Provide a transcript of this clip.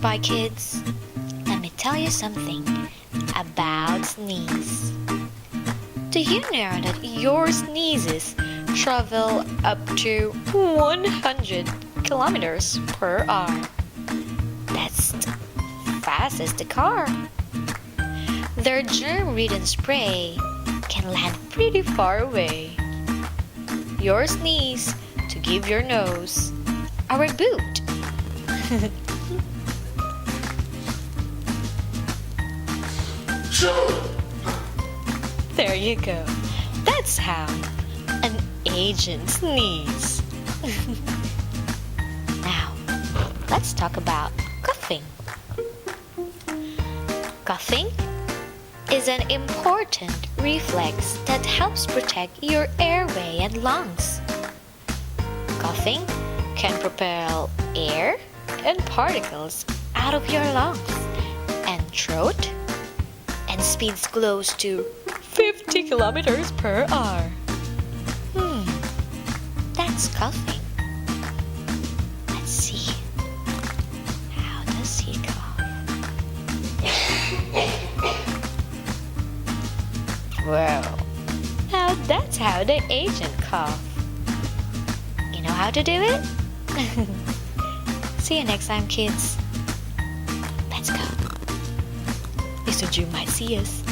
Spy Kids, let me tell you something about sneeze. Do you know that your sneezes travel up to 100 kilometers per hour? That's fast as the car. Their germ-ridden spray can land pretty far away. Your sneeze to give your nose a reboot. There you go. That's how an agent sneezes. Now, let's talk about coughing. Coughing is an important reflex that helps protect your airway and lungs. Coughing can propel air and particles out of your lungs and throat and speeds close to 50 kilometers per hour. That's coughing. Let's see. How does he cough? Well, now that's how the agent cough. You know how to do it? See you next time, kids. Let's go. Mr. Jew might see us.